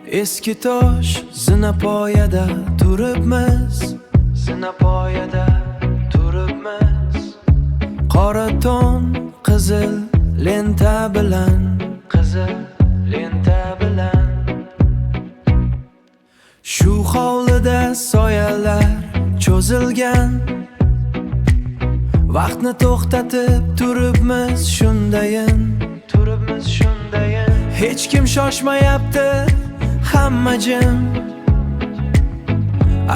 Eski tosh zinapoyada turibmiz, zinapoyada turibmiz. Qora to'n qizil lenta bilan, qizil lenta bilan. Shu hovlida soyalar cho'zilgan, vaqtni to'xtatib turibmiz shundayin, turibmiz shundayin. Hech kim shoshmayapti, hamma jim.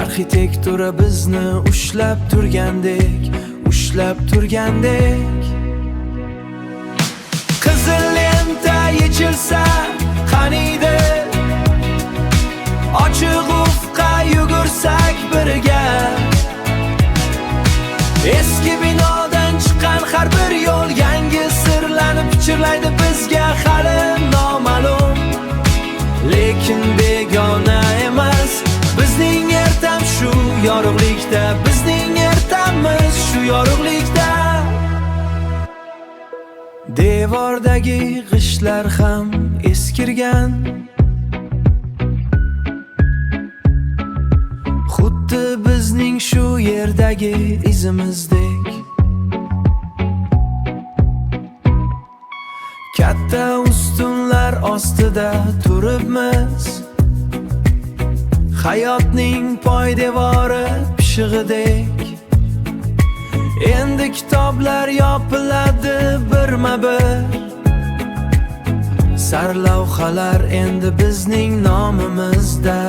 Arxitektura bizni ushlab turgandek, ushlab turgandek. Qizil lenta yechilsa qaniydi, ochiq ufqqa yugursak birga. Eski binodan chiqqan har bir yo'l yangi sirlarni pichirlaydi bizga hali noma'lum, lekin begona emas. Bizning ertam shu yorug'likda, bizning ertamiz shu yorug'likda. Devordagi g'ishtlar ham eskirgan, xuddi bizning shu yerdagi izimizdek. Katta ustunlar ostida turibmiz, hayotning poydevori pishig'idek. Endi kitoblar yopiladi birma-bir, sarlavhalar endi bizning nomimizda.